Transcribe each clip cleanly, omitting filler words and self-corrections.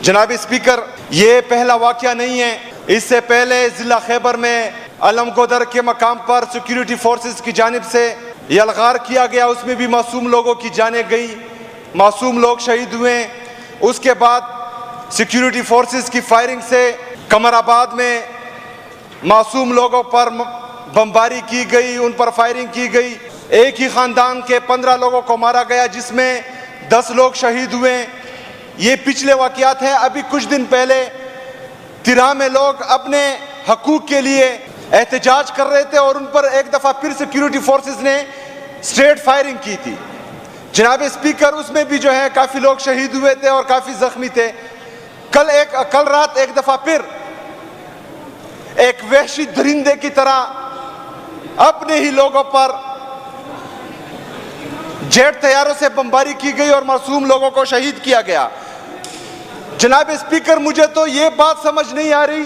जनाब स्पीकर, ये पहला वाकया नहीं है। इससे पहले जिला खैबर में अलमगोदर के मकाम पर सिक्योरिटी फोर्सेस की जानिब से यलगार किया गया, उसमें भी मासूम लोगों की जानें गई, मासूम लोग शहीद हुए। उसके बाद सिक्योरिटी फोर्सेस की फायरिंग से कमराबाद में मासूम लोगों पर बमबारी की गई, उन पर फायरिंग की गई। एक ही खानदान के 15 लोगों को मारा गया, जिसमें 10 लोग शहीद हुए। ये पिछले वाकयात हैं। अभी कुछ दिन पहले तिरा में लोग अपने हकूक के लिए एहतजाज कर रहे थे और उन पर एक दफ़ा फिर सिक्योरिटी फोर्सेस ने स्ट्रेट फायरिंग की थी। जनाब स्पीकर, उसमें भी जो है काफ़ी लोग शहीद हुए थे और काफ़ी जख्मी थे। कल रात एक दफ़ा फिर एक वहशी दरिंदे की तरह अपने ही लोगों पर जेट तैयारों से बमबारी की गई और मासूम लोगों को शहीद किया गया। जनाब स्पीकर, मुझे तो ये बात समझ नहीं आ रही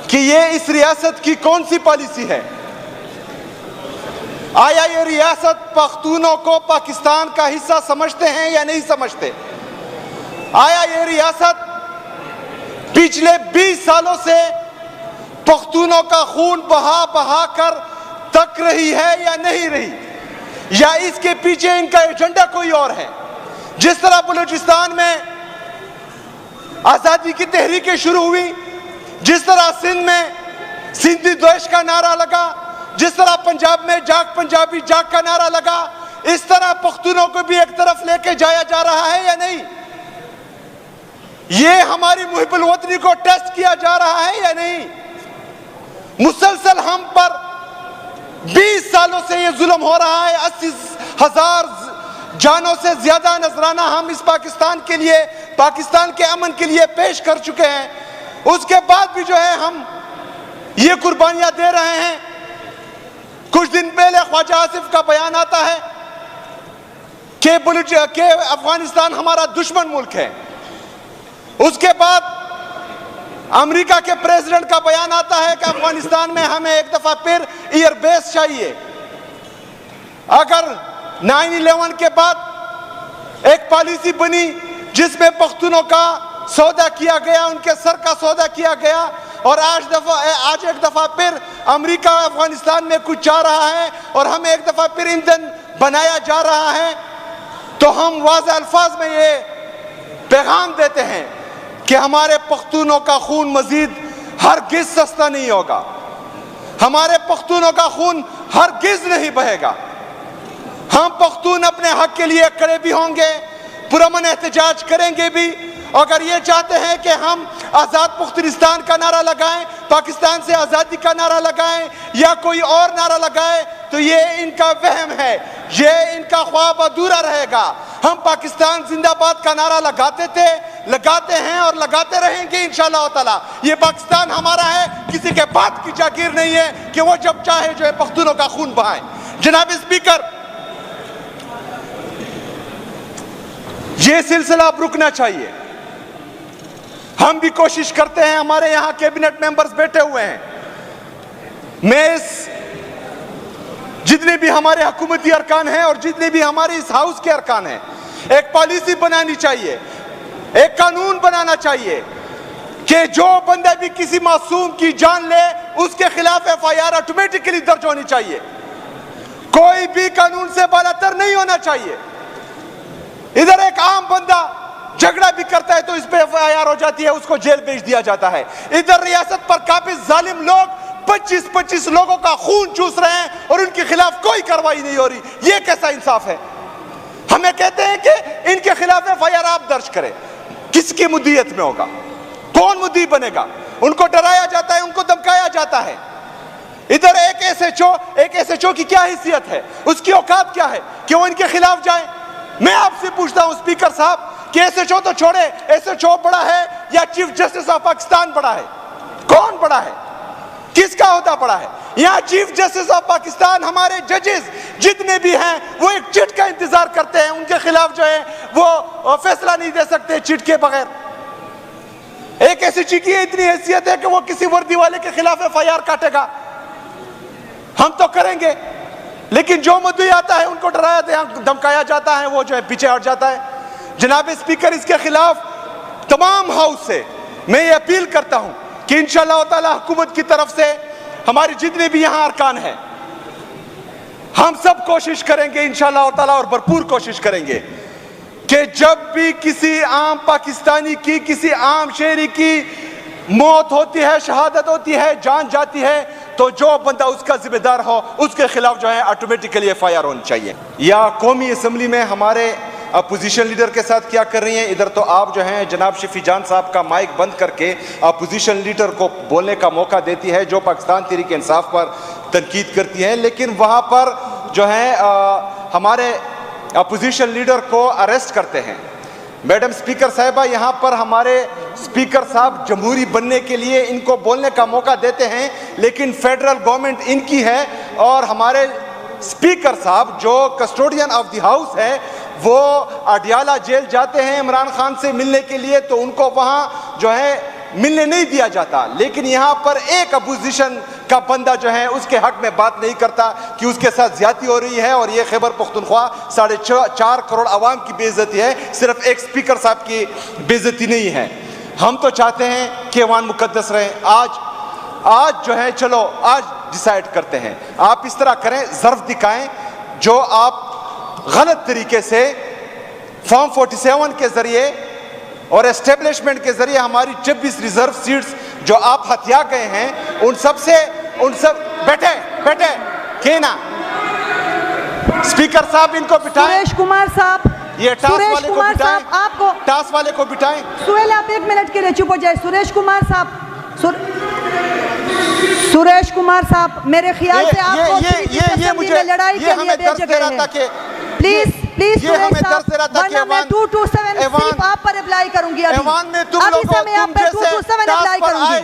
कि ये इस रियासत की कौन सी पॉलिसी है। आया ये रियासत पख्तूनों को पाकिस्तान का हिस्सा समझते हैं या नहीं समझते? आया ये रियासत पिछले 20 सालों से पख्तूनों का खून बहा बहा कर तक रही है या नहीं रही, या इसके पीछे इनका एजेंडा कोई और है? जिस तरह बलूचिस्तान में आजादी की तहरीकें शुरू हुई, जिस तरह सिंध में सिंधी द्वेष का नारा लगा, जिस तरह पंजाब में जाग पंजाबी जाग का नारा लगा, इस तरह पख्तूनों को भी एक तरफ लेके जाया जा रहा है या नहीं? ये हमारी मुहिब्बुल वतनी को टेस्ट किया जा रहा है या नहीं? मुसलसल हम पर 20 सालों से ये जुल्म हो रहा है। 80,000 जानों से ज्यादा नजराना हम इस पाकिस्तान के लिए, पाकिस्तान के अमन के लिए पेश कर चुके हैं। उसके बाद भी जो है हम ये कुर्बानियां दे रहे हैं। कुछ दिन पहले ख्वाजा आसिफ का बयान आता है कि अफगानिस्तान हमारा दुश्मन मुल्क है। उसके बाद अमेरिका के प्रेसिडेंट का बयान आता है कि अफगानिस्तान में हमें एक दफा फिर एयरबेस चाहिए। अगर 9/11 के बाद एक पॉलिसी बनी जिसमें पख्तूनों का सौदा किया गया, उनके सर का सौदा किया गया, और आज एक दफा फिर अमेरिका अफगानिस्तान में कुछ जा रहा है और हमें एक दफा फिर ईंधन बनाया जा रहा है, तो हम वाज़ेह अल्फाज में ये पैगाम देते हैं कि हमारे पख्तूनों का खून मजीद हरगिज सस्ता नहीं होगा, हमारे पख्तूनों का खून हरगिज नहीं बहेगा। हम पख्तून अपने हक के लिए खड़े भी होंगे, पुरअमन एहतजाज करेंगे भी। अगर ये चाहते हैं कि हम आज़ाद पुख्तनिस्तान का नारा लगाएं, पाकिस्तान से आज़ादी का नारा लगाएं या कोई और नारा लगाएं, तो ये इनका वहम है, ये इनका ख्वाब अधूरा रहेगा। हम पाकिस्तान जिंदाबाद का नारा लगाते थे, लगाते हैं और लगाते रहेंगे इंशाअल्लाह ताला। ये पाकिस्तान हमारा है, किसी के बात की जागीर नहीं है कि वो जब चाहे जो है पख्तूनों का खून बहाए। जनाब स्पीकर, ये सिलसिला अब रुकना चाहिए। हम भी कोशिश करते हैं, हमारे यहां कैबिनेट मेंबर्स बैठे हुए हैं, मैं जितने भी हमारे हुकूमती अरकान हैं और जितने भी हमारे इस हाउस के अरकान हैं, एक पॉलिसी बनानी चाहिए, एक कानून बनाना चाहिए कि जो बंदा भी किसी मासूम की जान ले उसके खिलाफ FIR ऑटोमेटिकली दर्ज होनी चाहिए। कोई भी कानून से बालातर नहीं होना चाहिए। इधर एक आम बंदा झगड़ा भी करता है तो इस पे FIR हो जाती है, उसको जेल भेज दिया जाता है। इधर रियासत पर काबिज जालिम लोग 25-25 लोगों का खून चूस रहे हैं और उनके खिलाफ कोई कार्रवाई नहीं हो रही। ये कैसा इंसाफ है? हमें कहते हैं कि इनके खिलाफ FIR आप दर्ज करें। किसकी मुद्दियत में होगा? कौन मुद्दी बनेगा? उनको डराया जाता है, उनको धमकाया जाता है। इधर एक SHO की क्या हैसियत है, उसकी औकात क्या है कि वो इनके खिलाफ जाए? मैं आपसे पूछता हूं स्पीकर साहब कि SHO तो छोड़े, SHO बड़ा है या चीफ जस्टिस ऑफ पाकिस्तान बड़ा है? कौन बड़ा है? किसका ओहदा बड़ा है? यहाँ चीफ जस्टिस ऑफ पाकिस्तान, हमारे जजेस जितने भी हैं वो एक चिट का इंतजार करते हैं, उनके खिलाफ जो है वो फैसला नहीं दे सकते चिट के बगैर। एक SHO की इतनी हैसियत है कि वो किसी वर्दी वाले के खिलाफ FIR काटेगा। हम तो करेंगे, लेकिन जो मुद्दे आता है उनको डराया धमकाया जाता है, वो जो है पीछे हट जाता है। जनाब स्पीकर, इसके खिलाफ तमाम हाउस से मैं ये अपील करता हूं कि इंशाअल्लाह ताला हुकूमत की तरफ से हमारे जितने भी यहां अरकान हैं, हम सब कोशिश करेंगे इंशाअल्लाह ताला और भरपूर कोशिश करेंगे कि जब भी किसी आम पाकिस्तानी की, किसी आम शहरी की मौत होती है, शहादत होती है, जान जाती है, तो जो बंदा उसका जिम्मेदार हो उसके खिलाफ जो है ऑटोमेटिकली FIR होनी चाहिए। या कौमी असम्बली में हमारे अपोजिशन लीडर के साथ क्या कर रही हैं, इधर तो आप जो हैं जनाब शफी जान साहब का माइक बंद करके अपोजिशन लीडर को बोलने का मौका देती है, जो पाकिस्तान तहरीक इंसाफ पर तनकीद करती हैं, लेकिन वहाँ पर जो है हमारे अपोजिशन लीडर को अरेस्ट करते हैं। मैडम स्पीकर साहिबा, यहाँ पर हमारे स्पीकर साहब जमहूरी बनने के लिए इनको बोलने का मौका देते हैं, लेकिन फेडरल गवर्नमेंट इनकी है और हमारे स्पीकर साहब जो कस्टोडियन ऑफ द हाउस है वो अडियाला जेल जाते हैं इमरान खान से मिलने के लिए, तो उनको वहाँ जो है मिलने नहीं दिया जाता। लेकिन यहाँ पर एक अपोजिशन का बंदा जो है उसके हक में बात नहीं करता कि उसके साथ ज्यादती हो रही है, और ये खैबर पख्तूनख्वा 4.5 करोड़ आवाम की बेइज्जती है, सिर्फ एक स्पीकर साहब की बेइज्जती नहीं है। हम तो चाहते हैं कि ऐवान मुकद्दस रहे। आज जो है चलो आज डिसाइड करते हैं, आप इस तरह करें, ज़र्फ दिखाएं, जो आप गलत तरीके से फॉर्म 47 के जरिए और एस्टेब्लिशमेंट के जरिए हमारी 26 रिजर्व सीट्स जो आप हत्या गए हैं, उन सब बैठे के ना स्पीकर साहब इनको बिठाएं। सुरेश कुमार साहब, ये टास वाले को बिठाएं, आपको टास वाले को बिठाएं। सुहेल आप 1 मिनट के लिए चुप हो जाए। सुरेश कुमार साहब, सुरेश कुमार साहब, मेरे ख्याल से आपको मुझे लड़ाई के लिए भेजे गए हैं। प्लीज सुरेश साहब, वरना मैं 227 सिर्फ आप पर अप्लाई करूंगी। अभी समय आप पर 227 अप्लाई करूंगी।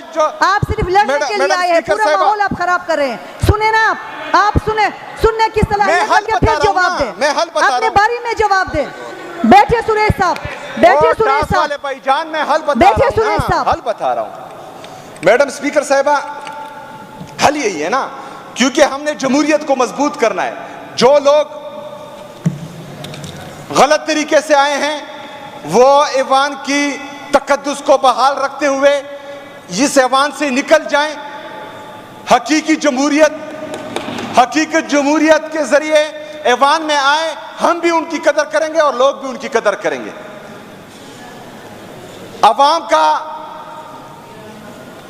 आप सिर्फ लड़ने के लिए आए हैं, पूरा माहौल आप खराब कर रहे हैं। सुने ना आप सुनने की सलाहियत के फिर जवाब दें, अपने बारी में जवाब दें। बैठे सुरेश साहब, बैठे सुरेश साहब, भाईजान मैं हल बता बैठे सुरेश साहब, हल बता रहा हूं। मैडम स्पीकर साहिबा, हल यही है ना, क्योंकि हमने जमहूरियत को मजबूत करना है। जो लोग गलत तरीके से आए हैं वो ऐवान की तकद्दुस को बहाल रखते हुए इस ऐवान से निकल जाएं। हकीकी जमहूरियत के जरिए ऐवान में आए, हम भी उनकी कदर करेंगे और लोग भी उनकी कदर करेंगे। अवाम का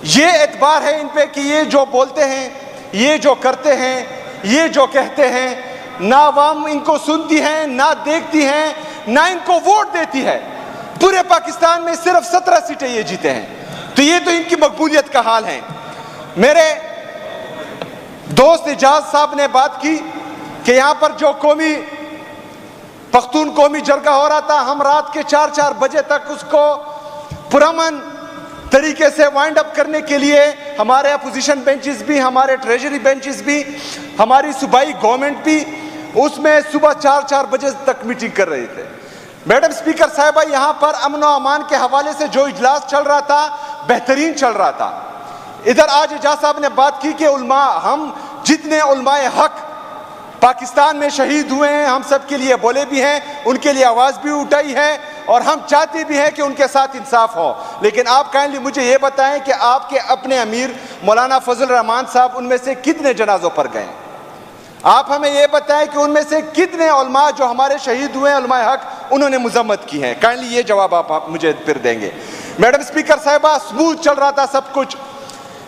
ये एतबार है इन पे कि ये जो बोलते हैं, ये जो करते हैं, ये जो कहते हैं, ना अवाम इनको सुनती है, ना देखती है, ना इनको वोट देती है। पूरे पाकिस्तान में सिर्फ 17 सीटें ये जीते हैं, तो ये तो इनकी मकबूलियत का हाल है। मेरे दोस्त एजाज साहब ने बात की कि यहाँ पर जो पख्तून कौमी जरगा हो रहा था, हम रात के 4-4 बजे तक उसको पुरअमन तरीके से वाइंड अप करने के लिए हमारे अपोजिशन बेंचेस भी, हमारे ट्रेजरी बेंचेस भी, हमारी सूबाई गवर्नमेंट भी उसमें सुबह 4-4 बजे तक मीटिंग कर रहे थे। मैडम स्पीकर साहिबा, यहाँ पर अमन और अमान के हवाले से जो इजलास चल रहा था बेहतरीन चल रहा था। इधर आज एजाज साहब ने बात की कि उलमा, हम जितने उलमाए हक पाकिस्तान में शहीद हुए हैं, हम सब के लिए बोले भी हैं, उनके लिए आवाज़ भी उठाई है और हम चाहते भी हैं कि उनके साथ इंसाफ हो। लेकिन आप काइंडली मुझे ये बताएं कि आपके अपने अमीर मौलाना फजल रहमान साहब उनमें से कितने जनाजों पर गए? आप हमें ये बताएं कि उनमें से कितने उलमा जो हमारे शहीद हुए हैं, उलमाए हक, उन्होंने मजम्मत की है? काइंडली ये जवाब आप मुझे फिर देंगे। मैडम स्पीकर साहिबा, स्मूथ चल रहा था सब कुछ।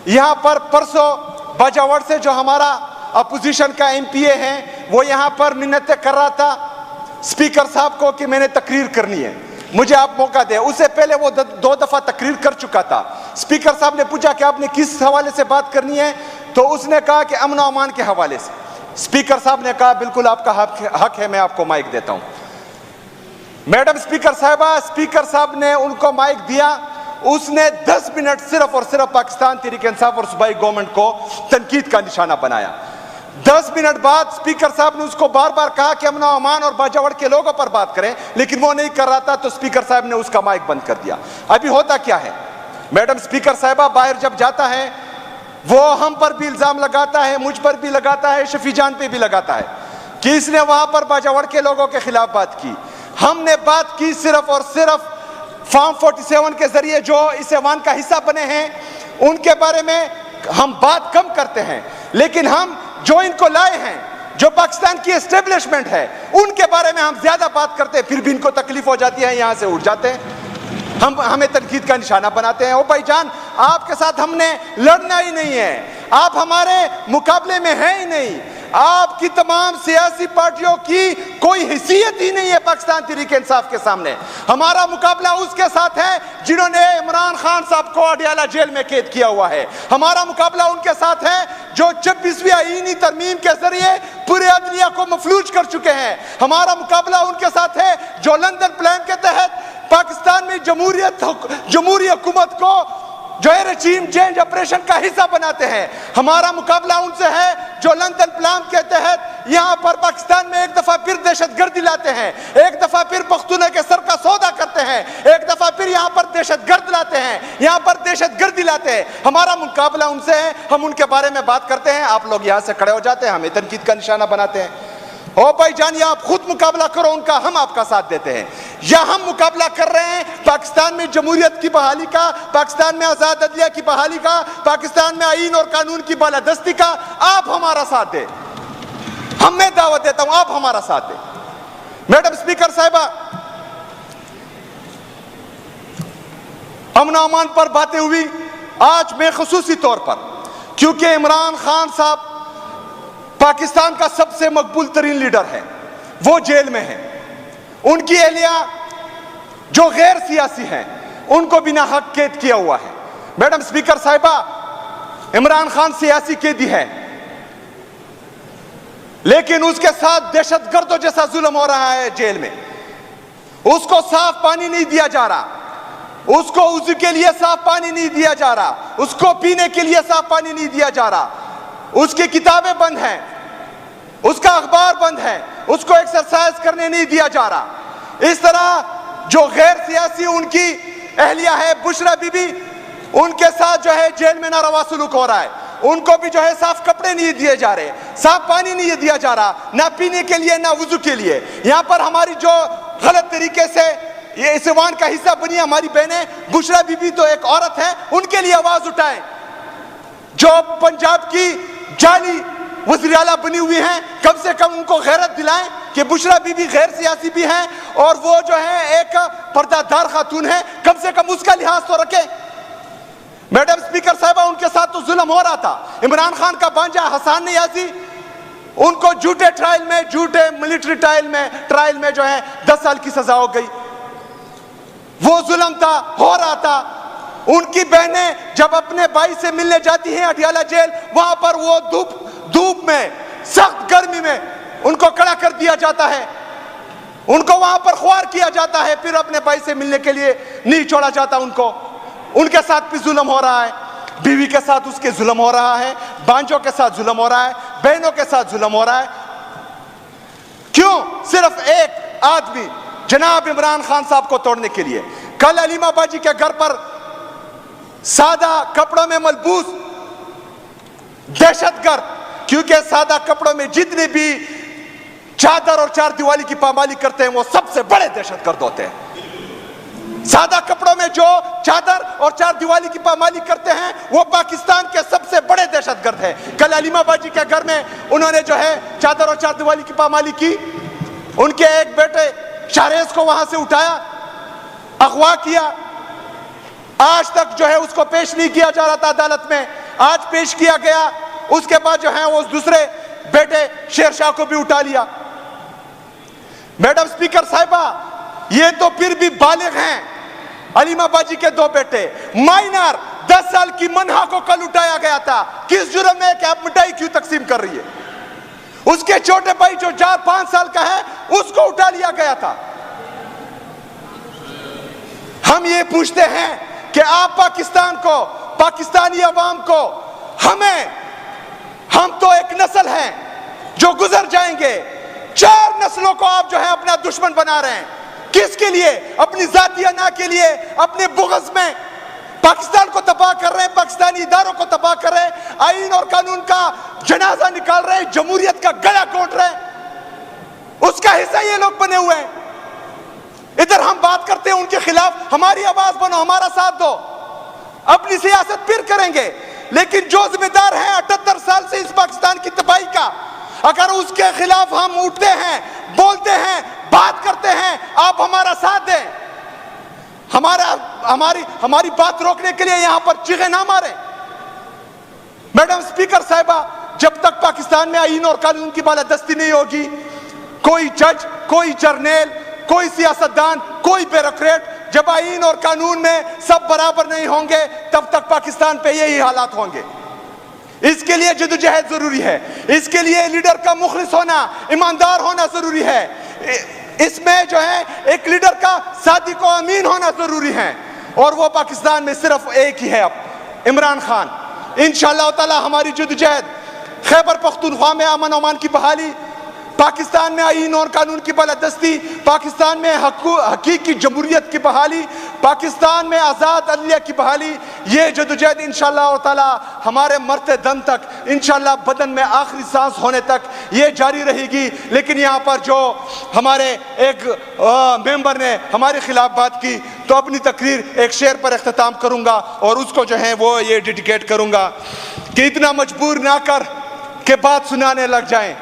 यहाँ पर परसों बाजावर से जो हमारा अपोजिशन का MPA है वो यहाँ पर मिन्नतें कर रहा था स्पीकर साहब को कि मैंने तकरीर करनी है, मुझे आप मौका दें। उससे पहले वो 2 दफा तकरीर कर चुका था। स्पीकर साहब ने पूछा कि आपने किस हवाले से बात करनी है, तो उसने कहा कि अमन और अमान के हवाले से। स्पीकर साहब ने कहा बिल्कुल आपका हक है, मैं आपको माइक देता हूं। मैडम स्पीकर साहिबा, स्पीकर साहब ने उनको माइक दिया, उसने 10 मिनट सिर्फ और सिर्फ पाकिस्तान तहरीक इंसाफ और सूबाई गवर्नमेंट को तनकीद का निशाना बनाया। 10 मिनट बाद स्पीकर साहब ने उसको बार बार कहा कि अमन और अमान और बाजावड़ के लोगों पर बात करें, लेकिन वो नहीं कर रहा था, तो स्पीकर साहब ने उसका माइक बंद कर दिया। अभी होता क्या है, मैडम स्पीकर साहिबा बाहर जब जाता है वो हम पर भी इल्जाम लगाता है, मुझ पर भी लगाता है, शफी जान पे भी लगाता है कि इसने वहां पर बाजावड़ के लोगों के खिलाफ बात की। हमने बात की सिर्फ और सिर्फ फॉर्म 47 के जरिए जो इस ऐवान का हिस्सा बने हैं उनके बारे में हम बात कम करते हैं, लेकिन हम जो इनको लाए हैं, जो पाकिस्तान की एस्टेब्लिशमेंट है, उनके बारे में हम ज्यादा बात करते हैं। फिर भी इनको तकलीफ हो जाती है, यहां से उठ जाते हैं, हमें तनकीद का निशाना बनाते हैं। ओ भाईजान, आपके साथ हमने लड़ना ही नहीं है, आप हमारे मुकाबले में हैं ही नहीं। आपकी तमाम सियासी पार्टियों की कोई हैसियत ही नहीं है पाकिस्तान तहरीक-ए-इंसाफ के सामने। हमारा मुकाबला उसके साथ है जिन्होंने इमरान खान साहब को अडयाला जेल में कैद किया हुआ है। हमारा मुकाबला उनके साथ है जो 26वीं आईनी तरमीम के जरिए पूरे अदलिया को मफलूज कर चुके हैं। हमारा मुकाबला उनके साथ है जो लंदन प्लान के तहत पाकिस्तान में जमहूरी हुकूमत को जो है रजीम चेंज ऑपरेशन का हिस्सा बनाते हैं। हमारा मुकाबला उनसे है जो लंदन प्लान के तहत यहां पर पाकिस्तान में एक दफा फिर दहशतगर्दी लाते हैं, एक दफा फिर पख्तूनों के सर का सौदा करते हैं, एक दफा फिर यहां पर दहशतगर्द लाते हैं, यहां पर दहशतगर्दी लाते हैं। हमारा मुकाबला उनसे है, हम उनके बारे में बात करते हैं, आप लोग यहां से खड़े हो जाते हैं, हमें तनकीद का निशाना बनाते हैं। ओ भाईजान, या आप खुद मुकाबला करो उनका, हम आपका साथ देते हैं। या हम मुकाबला कर रहे हैं पाकिस्तान में जमहूरियत की बहाली का, पाकिस्तान में आजाद अदलिया की बहाली का, पाकिस्तान में आईन और कानून की बालादस्ती का, आप हमारा साथ दें। हम मैं दावत देता हूं, आप हमारा साथ दें। मैडम स्पीकर साहिबा, अमन अमान पर बातें हुई। आज मैं खुसूसी तौर पर, क्योंकि इमरान खान साहब पाकिस्तान का सबसे मकबूल तरीन लीडर है, वो जेल में है, उनकी एहलिया जो गैर सियासी हैं उनको बिना हक कैद किया हुआ है। मैडम स्पीकर साहिबा, इमरान खान सियासी कैदी है, लेकिन उसके साथ दहशतगर्दों जैसा जुल्म हो रहा है जेल में। उसको साफ पानी नहीं दिया जा रहा, उसको उज़ू के लिए साफ पानी नहीं दिया जा रहा, उसको पीने के लिए साफ पानी नहीं दिया जा रहा, उसकी किताबें बंद हैं, उसका अखबार बंद है, उसको एक्सरसाइज करने नहीं दिया जा रहा। इस तरह जो गैर सियासी उनकी एहलिया है बुशरा बीबी, उनके साथ जो है जेल में नारवा सलूक हो रहा है। उनको भी जो है साफ कपड़े नहीं दिए जा रहे, साफ पानी नहीं दिया जा रहा, ना पीने के लिए ना वुजू के लिए। यहाँ पर हमारी जो गलत तरीके से ये इस ऐवान का हिस्सा बनी हमारी बहनें, बुशरा बीबी तो एक औरत है, उनके लिए आवाज उठाएं। जो पंजाब की जाली वज़ीर आला बनी हुई हैं, कम से कम उनको गैरत दिलाएं कि बुशरा बीबी गैर सियासी भी हैं और वो जो है एक पर्दादार खातून है, कम से कम उसका लिहाज तो रखें। मैडम स्पीकर साहिबा, उनके साथ तो जुल्म हो रहा था। इमरान खान का भांजा हसन नियाज़ी, उनको झूठे ट्रायल में, झूठे मिलिट्री ट्रायल में जो है 10 साल की सजा हो गई। वो जुल्म था, हो रहा था। उनकी बहनें जब अपने भाई से मिलने जाती हैं अडयाला जेल, वहां पर वो धूप में, सख्त गर्मी में उनको खड़ा कर दिया जाता है, उनको वहां पर ख्वार किया जाता है, फिर अपने भाई से मिलने के लिए नहीं छोड़ा जाता उनको। उनके साथ भी जुल्म हो रहा है, बीवी के साथ उसके जुल्म हो रहा है, बांजों के साथ जुल्म हो रहा है, बहनों के साथ जुल्म हो रहा है। क्यों? सिर्फ एक आदमी, जनाब इमरान खान साहब को तोड़ने के लिए। कल अलीमा बाजी के घर पर सादा कपड़ों में मलबूस दहशतगर्द, क्योंकि सादा कपड़ों में जितने भी चादर और चार दीवारी की पामाली करते हैं वो सबसे बड़े दहशतगर्द होते हैं। सादा कपड़ों में जो चादर और चार दीवारी की पामाली करते हैं वो पाकिस्तान के सबसे बड़े दहशतगर्द हैं। कल अलीमा बाजी के घर में उन्होंने जो है चादर और चार दीवारी की पामाली की, उनके एक बेटे शाहरेज को वहां से उठाया, अगवा किया। आज तक जो है उसको पेश नहीं किया जा रहा था अदालत में, आज पेश किया गया। उसके बाद जो है वो दूसरे बेटे शेरशाह को भी उठा लिया। मैडम स्पीकर साहिबा, ये तो फिर भी बालिग हैं। अलीमा बाजी के 2 बेटे, माइनर 10 साल की मनहा को कल उठाया गया था। किस जुर्म में कि आप मिठाई क्यों तकसीम कर रही है? उसके छोटे भाई जो 4-5 साल का है उसको उठा लिया गया था। हम ये पूछते हैं कि आप पाकिस्तान को, पाकिस्तानी अवाम को, हम तो एक नस्ल हैं जो गुजर जाएंगे। 4 नस्लों को आप जो है अपना दुश्मन बना रहे हैं। किसके लिए? अपनी जाती अना के लिए, अपने बुग़्ज़ में पाकिस्तान को तबाह कर रहे हैं, पाकिस्तानी इदारों को तबाह कर रहे हैं, आईन और कानून का जनाजा निकाल रहे हैं, जमहूरियत का गला घोंट रहे हैं। उसका हिस्सा ये लोग बने हुए हैं। इधर हम बात करते हैं उनके खिलाफ, हमारी आवाज बनो, हमारा साथ दो, अपनी सियासत फिर करेंगे। लेकिन जो जिम्मेदार है 78 साल से इस पाकिस्तान की तबाही का, अगर उसके खिलाफ हम उठते हैं, बोलते हैं, बात करते हैं, आप हमारा साथ दें, हमारी बात रोकने के लिए यहां पर चीखे ना मारें। मैडम स्पीकर साहिबा, जब तक पाकिस्तान में आईन और कानून की बालादस्ती नहीं होगी, कोई जज, कोई जर्नल, कोई सियासतदान, कोई ब्यूरोक्रेट, जब आईन और कानून में सब बराबर नहीं होंगे, तब तक पाकिस्तान पे यही हालात होंगे। इसके लिए जद्दोजहद जरूरी है, इसके लिए लीडर का मुखलिस होना, ईमानदार होना जरूरी है, इसमें जो है एक लीडर का सादिक व अमीन होना जरूरी है, और वो पाकिस्तान में सिर्फ एक ही है, अब इमरान खान। इंशाअल्लाह ताला हमारी जद्दोजहद, खैबर पख्तूनख्वा में अमन अमान की बहाली, पाकिस्तान में आईन और कानून की बालादस्ती, पाकिस्तान में हकीकी जमहूरियत की बहाली, पाकिस्तान में आज़ाद अदलिया की बहाली, ये जद्दोजहद इंशाअल्लाह ताला हमारे मरते दम तक, इंशाअल्लाह बदन में आखिरी सांस होने तक ये जारी रहेगी। लेकिन यहाँ पर जो हमारे एक मेंबर ने हमारे खिलाफ बात की, तो अपनी तकरीर एक शेर पर इख्तिताम करूँगा और उसको जो है वो ये डेडिकेट करूँगा कि इतना मजबूर ना कर के बात सुनाने लग जाएं,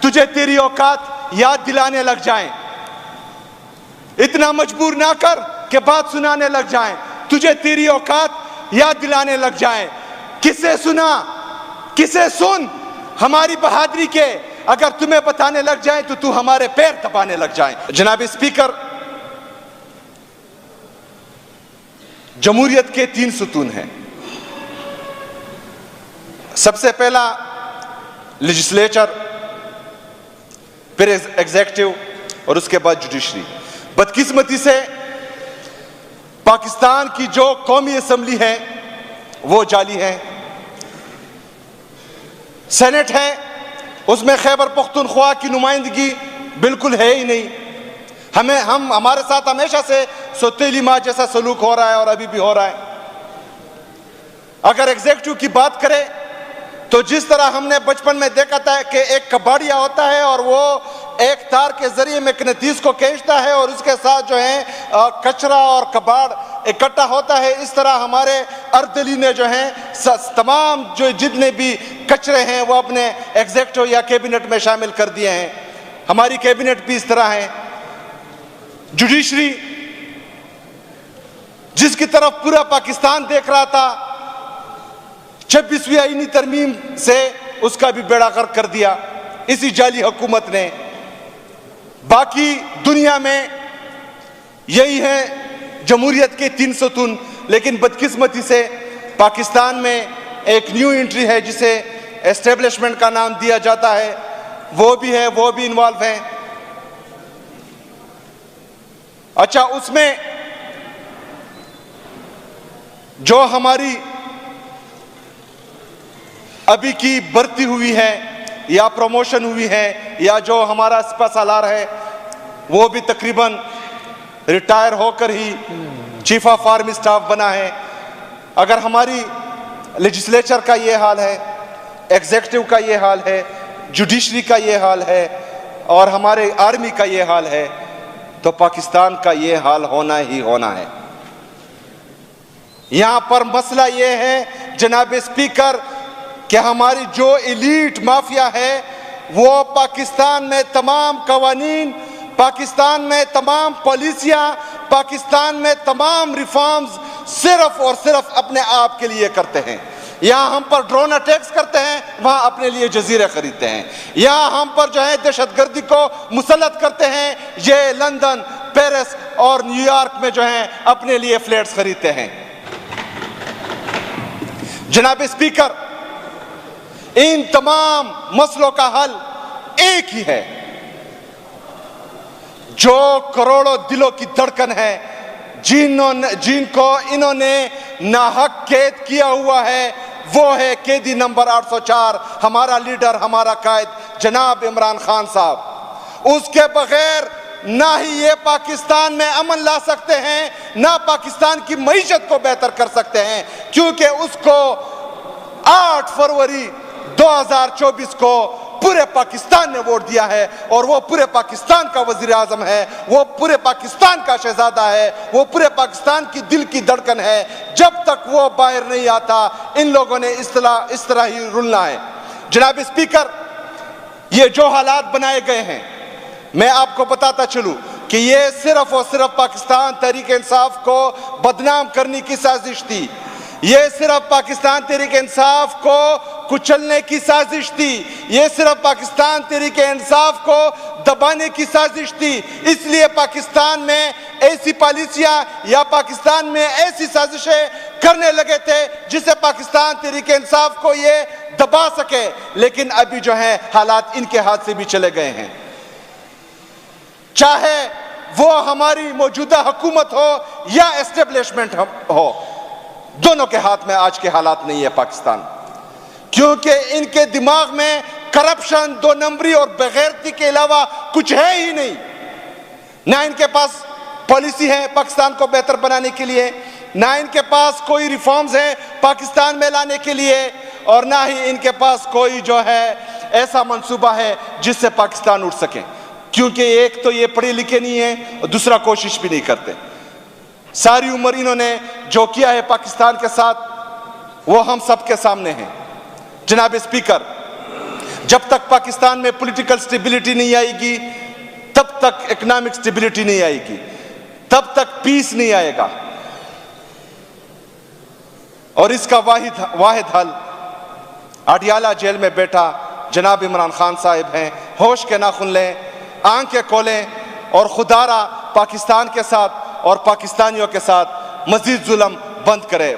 तुझे तेरी औकात याद दिलाने लग जाएं। इतना मजबूर ना कर के बात सुनाने लग जाएं, तुझे तेरी औकात याद दिलाने लग जाएं। किसे सुना, किसे सुन हमारी बहादुरी के, अगर तुम्हें बताने लग जाएं तो तू हमारे पैर दबाने लग जाएं। जनाब स्पीकर, जमहूरियत के 3 सुतून हैं। सबसे पहला लेजिस्लेचर, फिर एग्जीक्यूटिव और उसके बाद जुडिशरी। बदकिस्मती से पाकिस्तान की जो कौमी असम्बली है वो जाली है। सेनेट है, उसमें खैबर पख्तूनख्वा की नुमाइंदगी बिल्कुल है ही नहीं। हमारे साथ हमेशा से सौतेली माँ जैसा सलूक हो रहा है और अभी भी हो रहा है। अगर एग्जीक्यूटिव की बात करें तो जिस तरह हमने बचपन में देखा था कि एक कबाड़िया होता है और वो एक तार के जरिए मैग्नेटिस को खींचता है और उसके साथ जो है कचरा और कबाड़ इकट्ठा होता है, इस तरह हमारे अर्दली ने जो है तमाम जो जितने भी कचरे हैं वो अपने एग्जीक्यूटिव या कैबिनेट में शामिल कर दिए हैं। हमारी कैबिनेट भी इस तरह है। जुडिशरी, जिसकी तरफ पूरा पाकिस्तान देख रहा था, 26वीं आईनी तरमीम से उसका भी बेड़ा गर्क कर दिया इसी जाली हुकूमत ने। बाकी दुनिया में यही है जमहूरियत के 3 सुतून। लेकिन बदकिस्मती से पाकिस्तान में एक न्यू एंट्री है जिसे एस्टेब्लिशमेंट का नाम दिया जाता है, वो भी है, वो भी इन्वॉल्व है। अच्छा, उसमें जो हमारी अभी की भर्ती हुई है या प्रमोशन हुई है या जो हमारा सिपा सालार है वो भी तकरीबन रिटायर होकर ही चीफ ऑफ आर्मी स्टाफ बना है। अगर हमारी लेजिस्लेचर का ये हाल है, एग्जीक्यूटिव का ये हाल है, जुडिशरी का ये हाल है और हमारे आर्मी का ये हाल है, तो पाकिस्तान का ये हाल होना ही होना है। यहां पर मसला ये है जनाब स्पीकर कि हमारी जो एलीट माफिया है वो पाकिस्तान में तमाम कवानीन, पाकिस्तान में तमाम पॉलिसियां, पाकिस्तान में तमाम रिफॉर्म्स सिर्फ और सिर्फ अपने आप के लिए करते हैं। यहाँ हम पर ड्रोन अटैक्स करते हैं, वहाँ अपने लिए जजीरे खरीदते हैं। यहाँ हम पर जो है दहशतगर्दी को मुसल्लत करते हैं, ये लंदन, पेरिस और न्यूयॉर्क में जो है अपने लिए फ्लैट्स खरीदते हैं। जनाब स्पीकर, इन तमाम मसलों का हल एक ही है। जो करोड़ों दिलों की धड़कन है, जिनको इन्होंने नाहक कैद किया हुआ है, वो है कैदी नंबर 804, हमारा लीडर, हमारा कायद जनाब इमरान खान साहब। उसके बगैर ना ही ये पाकिस्तान में अमन ला सकते हैं, ना पाकिस्तान की मईशत को बेहतर कर सकते हैं, क्योंकि उसको 8 फरवरी 2024 को पूरे पाकिस्तान ने वोट दिया है और वो पूरे पाकिस्तान का वजीर आजम है, वो पूरे पाकिस्तान का शहजादा है, वो पूरे पाकिस्तान की दिल की धड़कन है। जब तक वो बाहर नहीं आता इन लोगों ने इस तरह ही रुलना है। जनाब स्पीकर, ये जो हालात बनाए गए हैं, मैं आपको बताता चलूं कि ये सिर्फ और सिर्फ पाकिस्तान तहरीक इंसाफ को बदनाम करने की साजिश थी। ये सिर्फ पाकिस्तान तहरीक इंसाफ को कुचलने की साजिश थी। ये सिर्फ पाकिस्तान तहरीक इंसाफ को दबाने की साजिश थी। इसलिए पाकिस्तान में ऐसी पॉलिसियां या पाकिस्तान में ऐसी साजिशें करने लगे थे जिससे पाकिस्तान तहरीक इंसाफ को ये दबा सके। लेकिन अभी जो है हालात इनके हाथ से भी चले गए हैं। चाहे वो हमारी मौजूदा हुकूमत हो या एस्टेब्लिशमेंट हो, दोनों के हाथ में आज के हालात नहीं है पाकिस्तान, क्योंकि इनके दिमाग में करप्शन, दो नंबरी और बेगैरती के अलावा कुछ है ही नहीं। ना इनके पास पॉलिसी है पाकिस्तान को बेहतर बनाने के लिए, ना इनके पास कोई रिफॉर्म्स है पाकिस्तान में लाने के लिए, और ना ही इनके पास कोई जो है ऐसा मंसूबा है जिससे पाकिस्तान उठ सके। क्योंकि एक तो ये पढ़े लिखे नहीं है और दूसरा कोशिश भी नहीं करते। सारी उम्र इन्होंने जो किया है पाकिस्तान के साथ वो हम सबके सामने है। जनाब स्पीकर, जब तक पाकिस्तान में पॉलिटिकल स्टेबिलिटी नहीं आएगी तब तक इकोनॉमिक स्टेबिलिटी नहीं आएगी, तब तक पीस नहीं आएगा। और इसका वाहिद हल अडियाला जेल में बैठा जनाब इमरान खान साहब हैं। होश के नाखून लें, आंखें खोलें और खुदारा पाकिस्तान के साथ और पाकिस्तानियों के साथ मजीद जुल्म बंद करें।